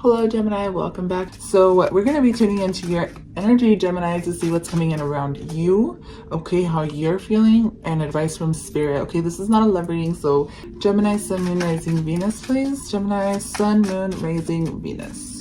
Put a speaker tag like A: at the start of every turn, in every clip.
A: Hello Gemini, welcome back. So we're going to be tuning into your energy, Gemini, to see what's coming in around you, okay, how you're feeling, and advice from spirit. Okay, this is not a love reading, so Gemini, Sun, Moon, Rising, Venus, please. Gemini, Sun, Moon, Rising, Venus.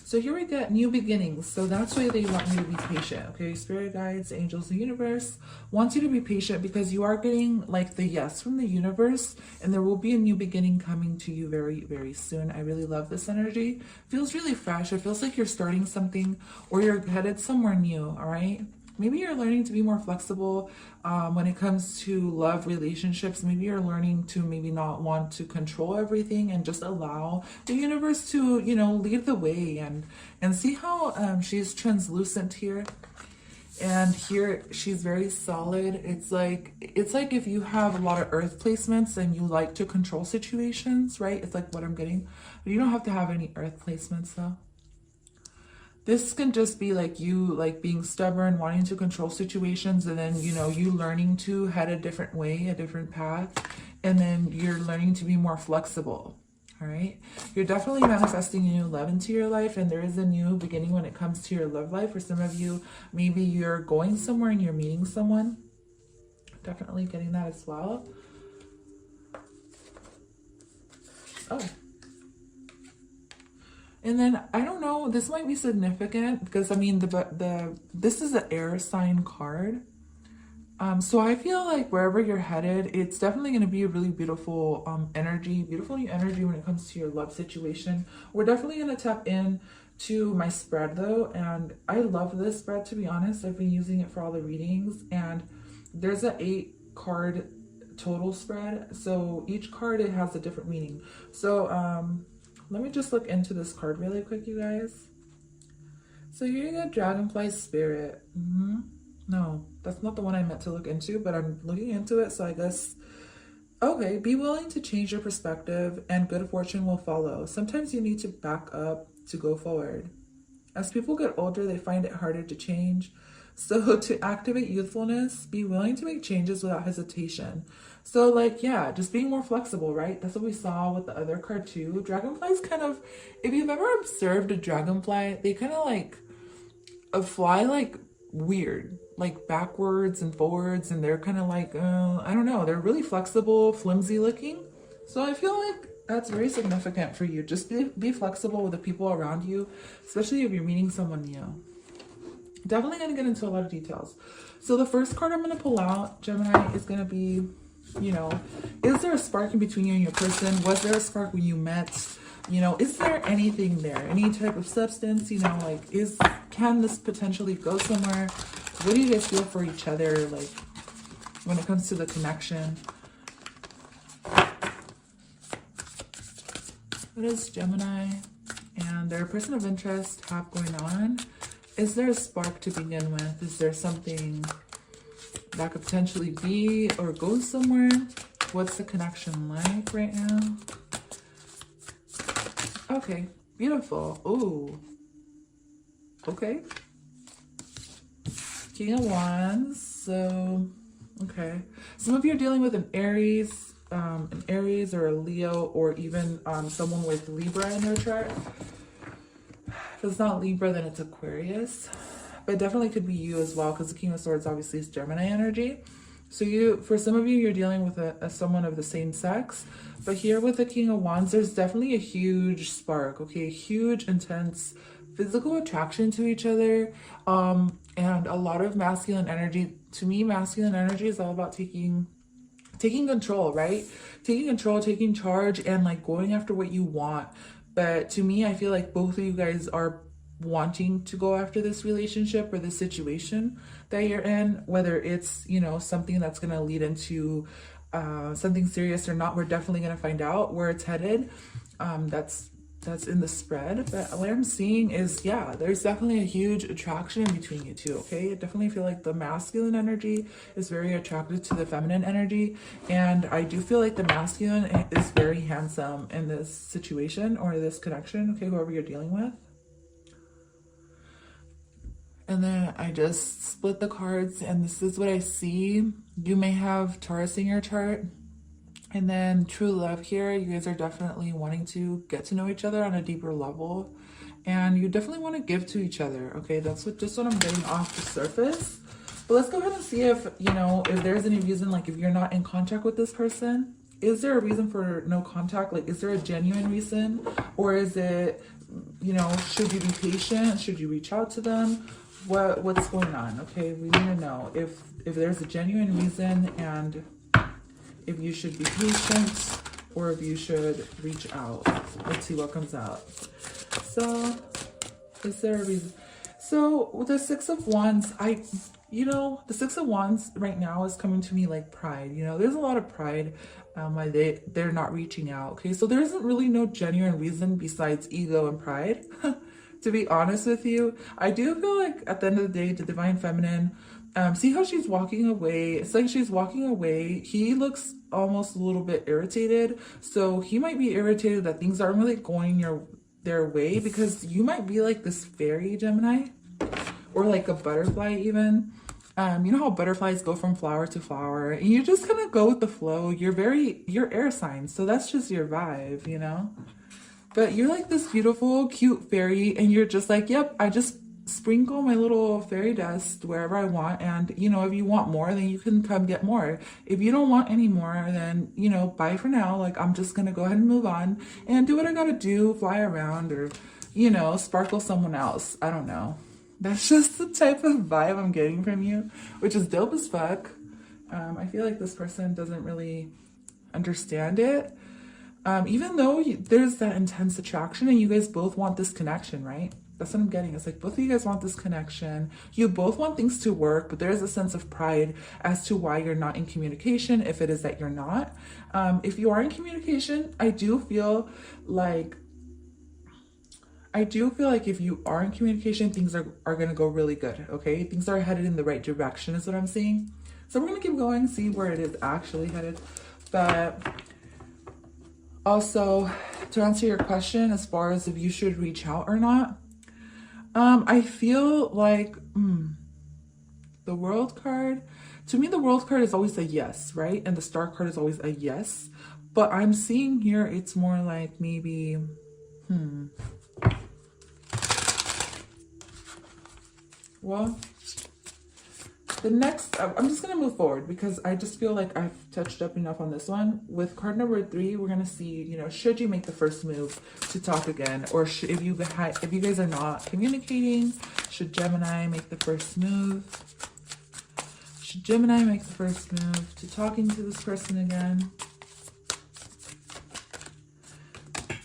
A: So here we got new beginnings. So that's why they want you to be patient. Okay, spirit guides, angels, the universe wants you to be patient because you are getting like the yes from the universe, and there will be a new beginning coming to you very, very soon. I really love this energy. Feels really fresh. It feels like you're starting something or you're headed somewhere new. All right. Maybe you're learning to be more flexible when it comes to love relationships. Maybe you're learning to maybe not want to control everything and just allow the universe to, lead the way and see how she's translucent here. And here she's very solid. It's like if you have a lot of earth placements and you like to control situations, right? It's like what I'm getting. But you don't have to have any earth placements though. This can just be like you like being stubborn, wanting to control situations, and then you learning to head a different way, a different path, and then you're learning to be more flexible. All right, you're definitely manifesting a new love into your life, and there is a new beginning when it comes to your love life. For some of you, maybe you're going somewhere and you're meeting someone. Definitely getting that as well. Oh. And then I don't know, this might be significant because I mean this is an air sign card. So I feel like wherever you're headed, it's definitely going to be a really beautiful beautiful new energy when it comes to your love situation. We're definitely going to tap in to my spread though, and I love this spread, to be honest. I've been using it for all the readings, and there's an 8-card total spread. So each card, it has a different meaning. So let me just look into this card really quick, you guys. So here you got Dragonfly Spirit. No, that's not the one I meant to look into, but I'm looking into it, so I guess... Okay, be willing to change your perspective and good fortune will follow. Sometimes you need to back up to go forward. As people get older, they find it harder to change. So to activate youthfulness, be willing to make changes without hesitation. So like, yeah, just being more flexible, right? That's what we saw with the other card too. Dragonflies kind of, if you've ever observed a dragonfly, they kind of like fly like weird, like backwards and forwards, and they're kind of like, I don't know, they're really flexible, flimsy looking. So I feel like that's very significant for you. Just be flexible with the people around you, especially if you're meeting someone new. Definitely going to get into a lot of details. So the first card I'm going to pull out, Gemini, is going to be, is there a spark in between you and your person? Was there a spark when you met? Is there anything there? Any type of substance, can this potentially go somewhere? What do you guys feel for each other, like, when it comes to the connection? What does Gemini and their person of interest have going on? Is there a spark to begin with? Is there something that could potentially be or go somewhere? What's the connection like right now? Okay, beautiful. Ooh. Okay. King of Wands. So, okay. Some of you are dealing with an Aries or a Leo, or even someone with Libra in their chart. If it's not Libra, then it's Aquarius. But it definitely could be you as well, because the King of Swords obviously is Gemini energy. So for some of you, you're dealing with someone of the same sex. But here with the King of Wands, there's definitely a huge spark, okay? A huge, intense physical attraction to each other, and a lot of masculine energy. To me, masculine energy is all about taking control, right? Taking control, taking charge, and like going after what you want. But to me, I feel like both of you guys are wanting to go after this relationship or this situation that you're in, whether it's, something that's going to lead into something serious or not. We're definitely going to find out where it's headed. That's in the spread. But what I'm seeing is, yeah, there's definitely a huge attraction between you two, okay? I definitely feel like the masculine energy is very attracted to the feminine energy. And I do feel like the masculine is very handsome in this situation or this connection, okay, whoever you're dealing with. And then I just split the cards, and this is what I see. You may have Taurus in your chart. And then true love here, you guys are definitely wanting to get to know each other on a deeper level. And you definitely want to give to each other, okay? That's just what I'm getting off the surface. But let's go ahead and see if, you know, if there's any reason, like if you're not in contact with this person, is there a reason for no contact? Like, is there a genuine reason? Or is it, you know, should you be patient? Should you reach out to them? What's going on? Okay, we need to know if there's a genuine reason and if you should be patient or if you should reach out. Let's see what comes out. So, is there a reason? So, with the Six of Wands, the Six of Wands right now is coming to me like pride. You know, there's a lot of pride why they're not reaching out. Okay, so there isn't really no genuine reason besides ego and pride. To be honest with you, I do feel like at the end of the day, the Divine Feminine, see how she's walking away? It's like she's walking away. He looks almost a little bit irritated. So he might be irritated that things aren't really going their way, because you might be like this fairy, Gemini, or like a butterfly even. You know how butterflies go from flower to flower and you just kind of go with the flow. You're air signs, so that's just your vibe, you know? But you're like this beautiful, cute fairy, and you're just like, yep, I just sprinkle my little fairy dust wherever I want. And, you know, if you want more, then you can come get more. If you don't want any more, then, you know, bye for now. Like, I'm just going to go ahead and move on and do what I got to do, fly around or, you know, sparkle someone else. I don't know. That's just the type of vibe I'm getting from you, which is dope as fuck. I feel like this person doesn't really understand it. Even though there's that intense attraction and you guys both want this connection, right? That's what I'm getting. It's like both of you guys want this connection. You both want things to work, but there's a sense of pride as to why you're not in communication, if it is that you're not. If you are in communication, I do feel like if you are in communication, things are going to go really good, okay? Things are headed in the right direction is what I'm seeing. So we're going to keep going, see where it is actually headed. But also, to answer your question, as far as if you should reach out or not, I feel like the World card, to me, the World card is always a yes, right? And the Star card is always a yes. But I'm seeing here, it's more like maybe, well, the next, I'm just going to move forward because I just feel like I've touched up enough on this one. With card number 3, we're going to see, you know, should you make the first move to talk again? Or if you guys are not communicating, should Gemini make the first move? Should Gemini make the first move to talking to this person again?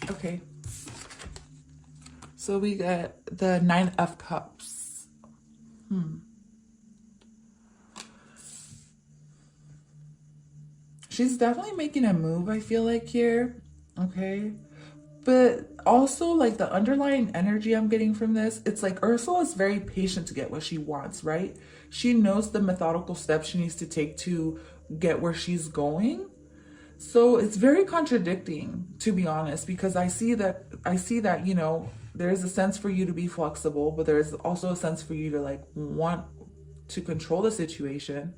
A: Okay. So we got the 9 of Cups. She's definitely making a move, I feel like, here. Okay. But also, like, the underlying energy I'm getting from this, it's like Ursula is very patient to get what she wants, right? She knows the methodical steps she needs to take to get where she's going. So it's very contradicting, to be honest, because I see that, you know, there's a sense for you to be flexible, but there's also a sense for you to, like, want to control the situation.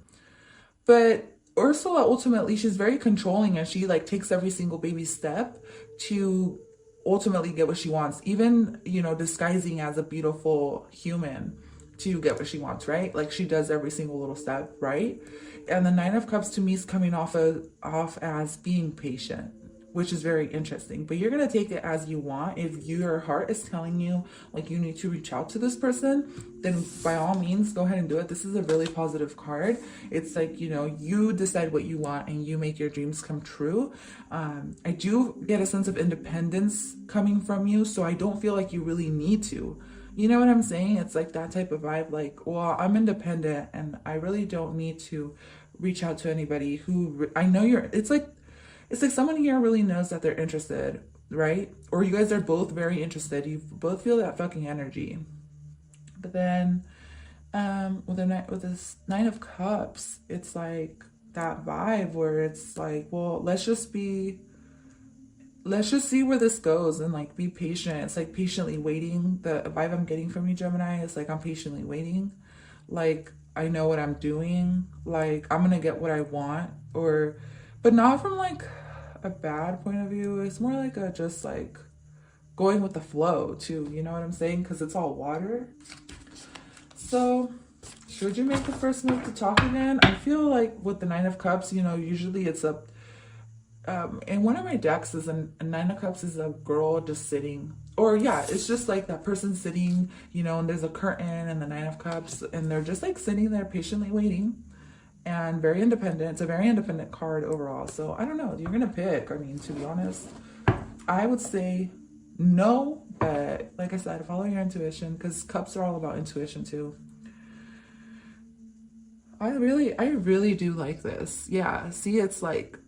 A: But Ursula, ultimately, she's very controlling, and she, like, takes every single baby step to ultimately get what she wants, even, you know, disguising as a beautiful human to get what she wants, right? Like, she does every single little step, right? And the 9 of Cups to me is coming off as being patient, which is very interesting. But you're going to take it as you want. If your heart is telling you, like, you need to reach out to this person, then by all means, go ahead and do it. This is a really positive card. It's like, you know, you decide what you want and you make your dreams come true. I do get a sense of independence coming from you, so I don't feel like you really need to. You know what I'm saying? It's like that type of vibe, like, well, I'm independent and I really don't need to reach out to anybody who I know it's like someone here really knows that they're interested, right? Or you guys are both very interested. You both feel that fucking energy. But then with this 9 of Cups, it's like that vibe where it's like, well, let's just see where this goes and, like, be patient. It's like patiently waiting. The vibe I'm getting from you, Gemini, is like I'm patiently waiting. Like, I know what I'm doing. Like, I'm gonna get what I want, but not from, like, a bad point of view. It's more like a just like going with the flow too. You know what I'm saying? Because it's all water. So should you make the first move to talk again? I feel like with the Nine of Cups, you know, usually it's a and one of my decks is a Nine of Cups is a girl just sitting, or yeah, it's just like that person sitting, you know, and there's a curtain and the Nine of Cups, and they're just like sitting there patiently waiting and very independent. It's a very independent card overall. So I don't know, you're gonna pick. I mean, to be honest, I would say no, but like I said, follow your intuition, because cups are all about intuition too. I really do like this. Yeah, see, it's like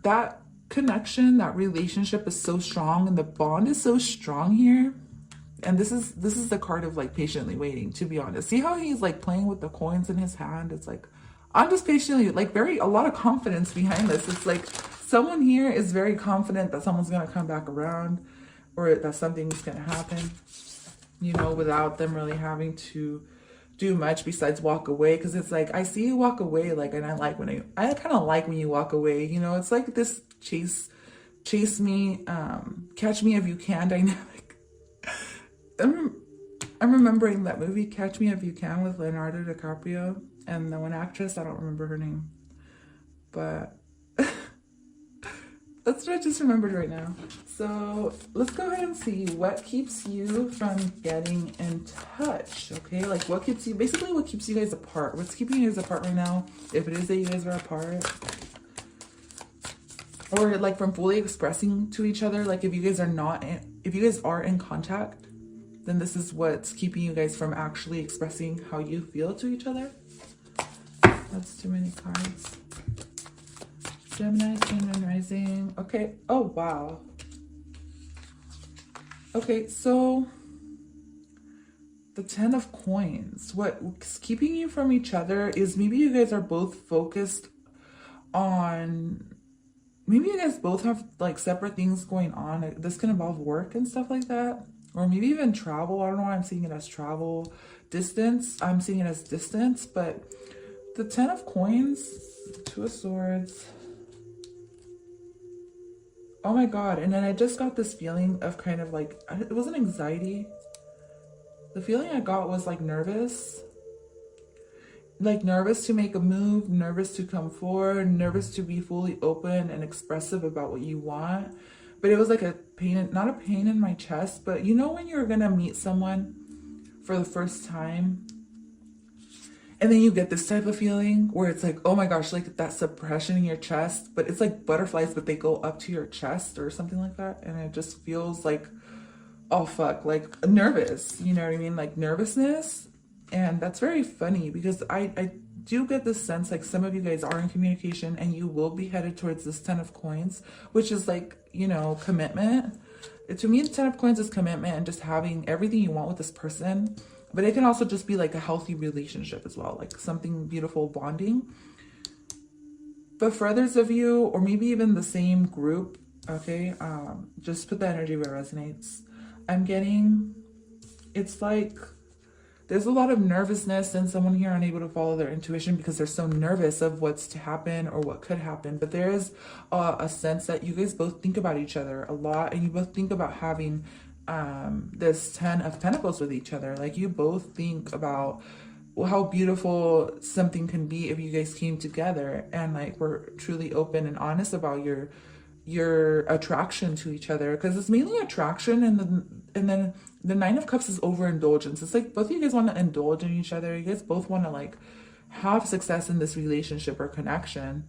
A: that connection, that relationship is so strong, and the bond is so strong here. And this is the card of like patiently waiting, to be honest. See how he's like playing with the coins in his hand? It's like, I'm just patiently, like, a lot of confidence behind this. It's like someone here is very confident that someone's gonna come back around, or that something's gonna happen, you know, without them really having to do much besides walk away. Because it's like, I see you walk away, like, and I kind of like when you walk away, you know. It's like this chase me, catch me if you can dynamic. I'm remembering that movie Catch Me If You Can with Leonardo DiCaprio and the one actress, I don't remember her name, but that's what I just remembered right now. So let's go ahead and see what keeps you from getting in touch. Okay, like what keeps you guys apart. What's keeping you guys apart right now, if it is that you guys are apart, or like from fully expressing to each other. Like if you guys are in contact, then this is what's keeping you guys from actually expressing how you feel to each other. That's too many cards. Gemini, Sun, and Rising. Okay. Oh, wow. Okay, so the 10 of Coins. What's keeping you from each other is maybe you guys are both focused on, maybe you guys both have like separate things going on. This can involve work and stuff like that, or maybe even travel. I don't know why I'm seeing it as travel. Distance, I'm seeing it as distance, but the 10 of Coins, Two of Swords. Oh my God. And then I just got this feeling of kind of like, it wasn't anxiety. The feeling I got was like nervous. Like nervous to make a move, nervous to come forward, nervous to be fully open and expressive about what you want. But it was like a pain, not a pain in my chest, but you know when you're gonna meet someone for the first time, and then you get this type of feeling where it's like, oh my gosh, like that suppression in your chest, but it's like butterflies, but they go up to your chest or something like that. And it just feels like, oh fuck, like nervous, you know what I mean? Like nervousness. And that's very funny because I do get this sense like some of you guys are in communication and you will be headed towards this 10 of Coins, which is like, you know, commitment. To me, the 10 of Coins is commitment and just having everything you want with this person. But it can also just be like a healthy relationship as well, like something beautiful, bonding. But for others of you, or maybe even the same group, okay, just put the energy where it resonates. I'm getting, it's like there's a lot of nervousness and someone here unable to follow their intuition because they're so nervous of what's to happen or what could happen. But there is a sense that you guys both think about each other a lot, and you both think about having this 10 of Pentacles with each other. Like you both think about how beautiful something can be if you guys came together and like were truly open and honest about your attraction to each other, because it's mainly attraction, and then the 9 of Cups is overindulgence. It's like both of you guys want to indulge in each other. You guys both want to like have success in this relationship or connection.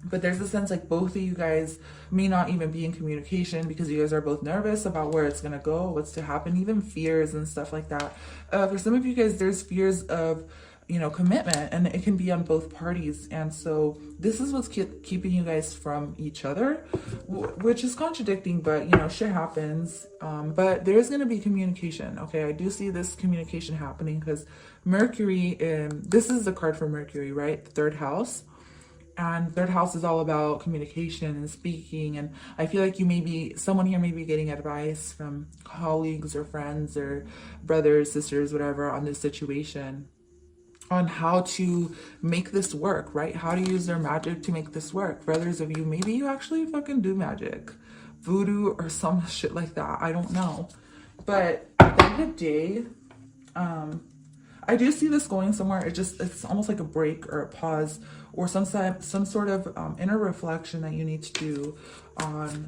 A: But there's a sense like both of you guys may not even be in communication because you guys are both nervous about where it's gonna go, what's to happen, even fears and stuff like that. For some of you guys, there's fears of, you know, commitment, and it can be on both parties. And so this is what's keeping you guys from each other, which is contradicting, but you know, shit happens. But there's gonna be communication. Okay, I do see this communication happening because Mercury, this is the card for Mercury, right? The third house. And third house is all about communication and speaking. And I feel like someone here may be getting advice from colleagues or friends or brothers, sisters, whatever, on this situation. on how to make this work, right? How to use their magic to make this work. For others of you, maybe you actually fucking do magic, voodoo or some shit like that. I don't know. But at the end of the day, I do see this going somewhere. It's almost like a break or a pause or some sort of inner reflection that you need to do on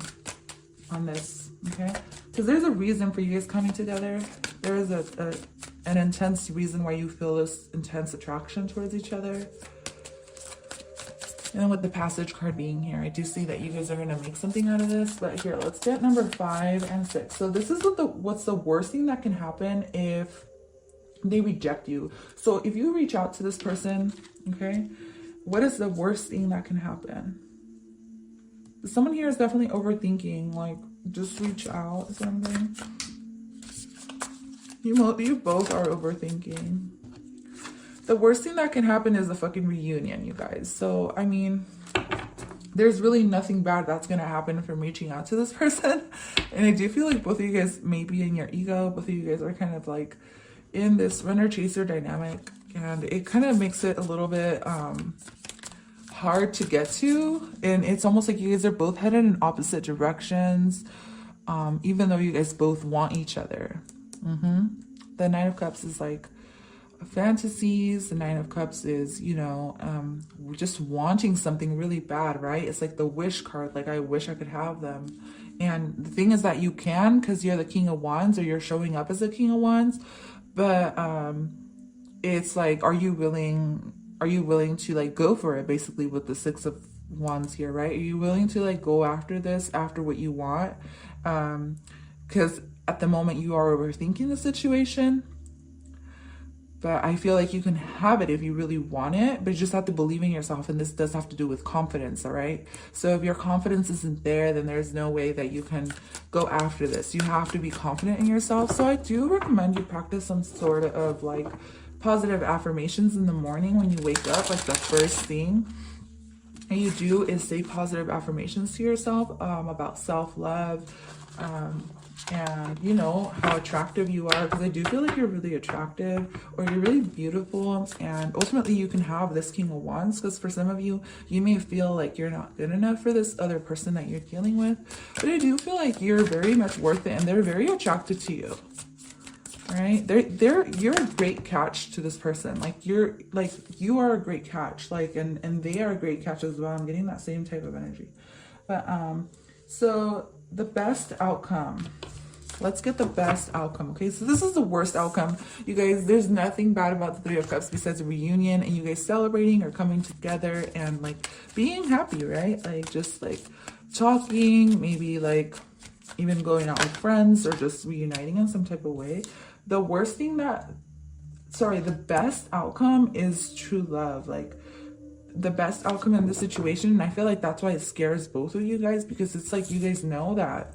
A: this, okay? Because there's a reason for you guys coming together. There is an intense reason why you feel this intense attraction towards each other. And then with the passage card being here, I do see that you guys are going to make something out of this. But here, let's get number 5 and 6. So this is what's the worst thing that can happen if they reject you. So if you reach out to this person, okay, what is the worst thing that can happen? Someone here is definitely overthinking, like, just reach out or something. You both are overthinking. The worst thing that can happen is a fucking reunion, you guys. So, I mean, there's really nothing bad that's going to happen from reaching out to this person. And I do feel like both of you guys may be in your ego. Both of you guys are kind of like in this runner-chaser dynamic. And it kind of makes it a little bit hard to get to. And it's almost like you guys are both headed in opposite directions. Even though you guys both want each other. The Nine of Cups is like fantasies. The Nine of Cups is, you know, just wanting something really bad, right? It's like the wish card, like I wish I could have them. And the thing is that you can, because you're the King of Wands, or you're showing up as the King of Wands. But it's like, are you willing to like go for it, basically, with the Six of Wands here, right? Are you willing to like go after this, after what you want? Because at the moment you are overthinking the situation. But I feel like you can have it if you really want it, but you just have to believe in yourself. And this does have to do with confidence, all right? So if your confidence isn't there, then there's no way that you can go after this. You have to be confident in yourself. So I do recommend you practice some sort of like positive affirmations in the morning when you wake up. Like the first thing and you do is say positive affirmations to yourself about self-love, and you know how attractive you are, because I do feel like you're really attractive, or you're really beautiful, and ultimately you can have this King of Wands, because for some of you, you may feel like you're not good enough for this other person that you're dealing with, but I do feel like you're very much worth it, and they're very attracted to you. Right? You're a great catch to this person. Like you are a great catch, like, and they are a great catch as well. I'm getting that same type of energy. But so the best outcome, let's get the best outcome. Okay, so this is the worst outcome, you guys. There's nothing bad about the Three of Cups besides a reunion and you guys celebrating or coming together and like being happy, right? Like just like talking, maybe like even going out with friends or just reuniting in some type of way. The worst thing the best outcome is true love. Like the best outcome in this situation, and I feel like that's why it scares both of you guys, because it's like you guys know that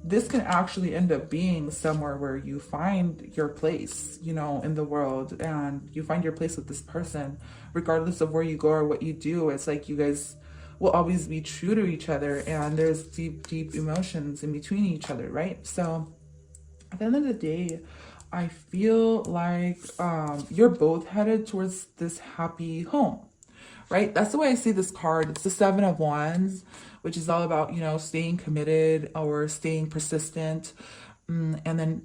A: this can actually end up being somewhere where you find your place, you know, in the world, and you find your place with this person, regardless of where you go or what you do. It's like you guys will always be true to each other, and there's deep emotions in between each other, right? So at the end of the day, I feel like you're both headed towards this happy home, right? That's the way I see this card. It's the Seven of Wands, which is all about, you know, staying committed or staying persistent. And then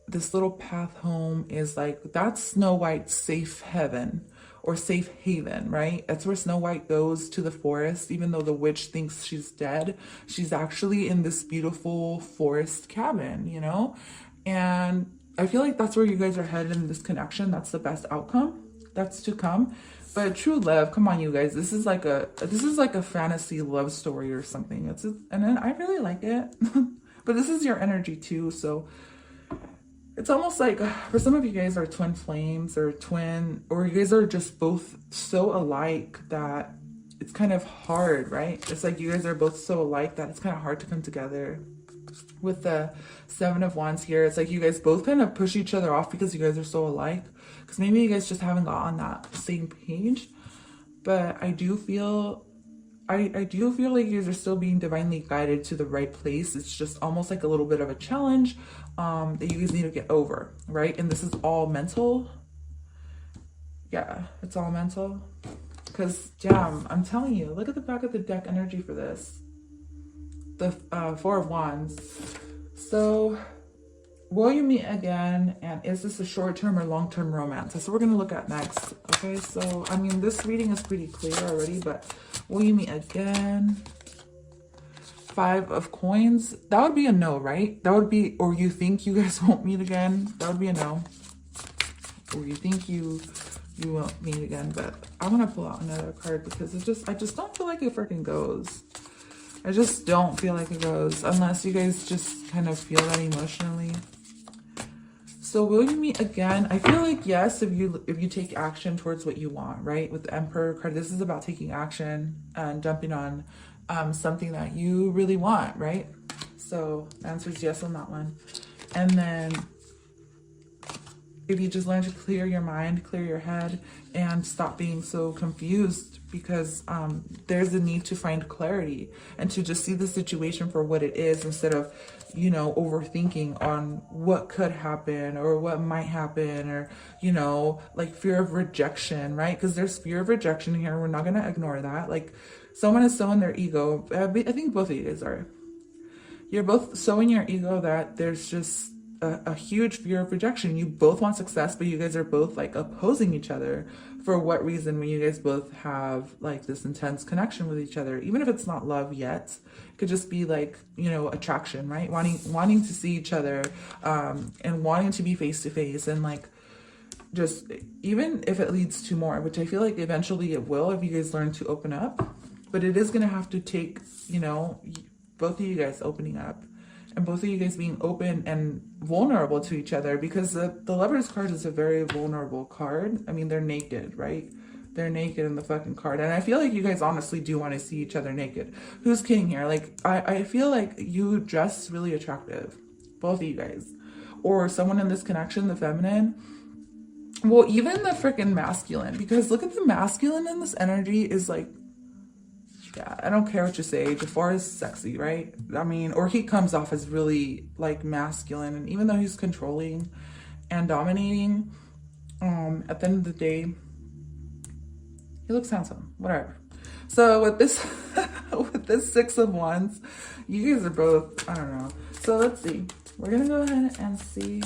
A: this little path home is like, that's Snow White's safe heaven or safe haven, right? That's where Snow White goes to the forest. Even though the witch thinks she's dead, she's actually in this beautiful forest cabin, you know? And I feel like that's where you guys are headed in this connection. That's the best outcome that's to come. But true love, come on, you guys. This is like a fantasy love story or something. And then I really like it. But this is your energy too, so it's almost like for some of you guys are twin flames or you guys are just both so alike that it's kind of hard, right? It's like you guys are both so alike that it's kind of hard to come together. With the Seven of Wands here, it's like you guys both kind of push each other off because you guys are so alike, because maybe you guys just haven't got on that same page. But I do feel like you guys are still being divinely guided to the right place. It's just almost like a little bit of a challenge that you guys need to get over, right? And this is all mental, Yeah, it's all mental. Because, damn, I'm telling you, look at the back of the deck energy for this. The Four of Wands. So, will you meet again? And is this a short-term or long-term romance? That's what we're going to look at next. Okay, so, I mean, this reading is pretty clear already, but will you meet again? Five of Coins. That would be a no, right? That would be, or you think you guys won't meet again. That would be a no. Or you think you won't meet again, but I'm gonna pull out another card because I just don't feel like it freaking goes. I just don't feel like it goes unless you guys just kind of feel that emotionally. So will you meet again? I feel like yes, if you take action towards what you want, right? With the Emperor card, this is about taking action and jumping on something that you really want, right? So the answer is yes on that one. And then if you just learn to clear your mind, clear your head, and stop being so confused, because there's a need to find clarity and to just see the situation for what it is instead of, you know, overthinking on what could happen or what might happen, or, you know, like fear of rejection, right? Because there's fear of rejection here. We're not going to ignore that. Like, someone is so in their ego. I think both of you guys are. You're both so in your ego that there's just a huge fear of rejection. You both want success, but you guys are both like opposing each other. For what reason? When you guys both have like this intense connection with each other, even if it's not love yet, it could just be like, you know, attraction, right? Wanting to see each other, and wanting to be face to face, and like, just even if it leads to more, which I feel like eventually it will if you guys learn to open up. But it is going to have to take, you know, both of you guys opening up and both of you guys being open and vulnerable to each other, because the Lover's card is a very vulnerable card. I mean, they're naked, right? They're naked in the fucking card. And I feel like you guys honestly do want to see each other naked. Who's king here? Like, I feel like you dress really attractive, both of you guys. Or someone in this connection, the feminine. Well, even the freaking masculine, because look at the masculine in this energy is like, yeah, I don't care what you say. Jafar is sexy, right? I mean, or he comes off as really like masculine, and even though he's controlling and dominating, at the end of the day, he looks handsome. Whatever. So with this, with this Six of Wands, you guys are both, I don't know. So let's see. We're gonna go ahead and see.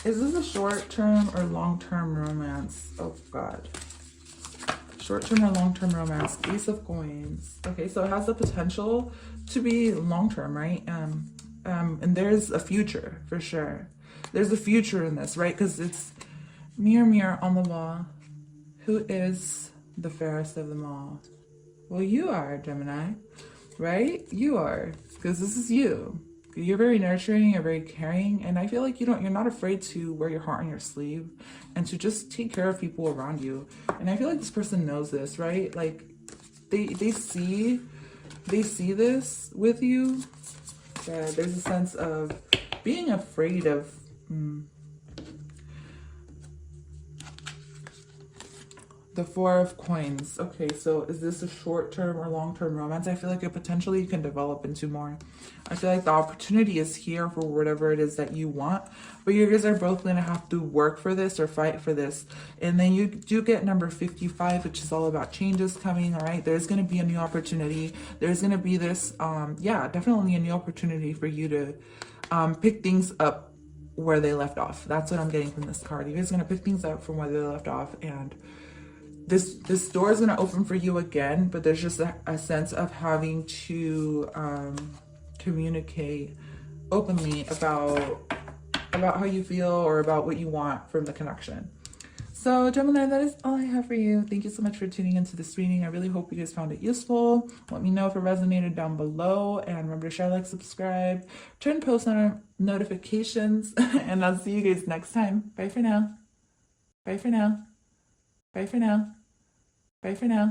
A: Is this a short-term or long-term romance? Oh God. Short-term or long-term romance. Ace of Coins. Okay, so it has the potential to be long-term, right? And there's a future for sure. There's a future in this, right? Because it's mirror, mirror on the wall. Who is the fairest of them all? Well, you are, Gemini, right? You are, because this is you. You're very nurturing, you're very caring, and I feel like you're not afraid to wear your heart on your sleeve and to just take care of people around you. And I feel like this person knows this, right? Like they see this with you. There's a sense of being afraid of the Four of Coins. Okay, so is this a short-term or long-term romance? I feel like it potentially can develop into more. I feel like the opportunity is here for whatever it is that you want, but you guys are both going to have to work for this or fight for this. And then you do get number 55, which is all about changes coming, all right? There's going to be a new opportunity. There's going to be this, yeah, definitely a new opportunity for you to pick things up where they left off. That's what I'm getting from this card. You guys are going to pick things up from where they left off, and this door is going to open for you again, but there's just a sense of having to communicate openly about how you feel or about what you want from the connection. So Gemini, that is all I have for you. Thank you so much for tuning into this reading. I really hope you guys found it useful. Let me know if it resonated down below, and remember to share, like, subscribe, turn post notifications, and I'll see you guys next time. Bye for now. Bye for now. Bye for now. Bye for now.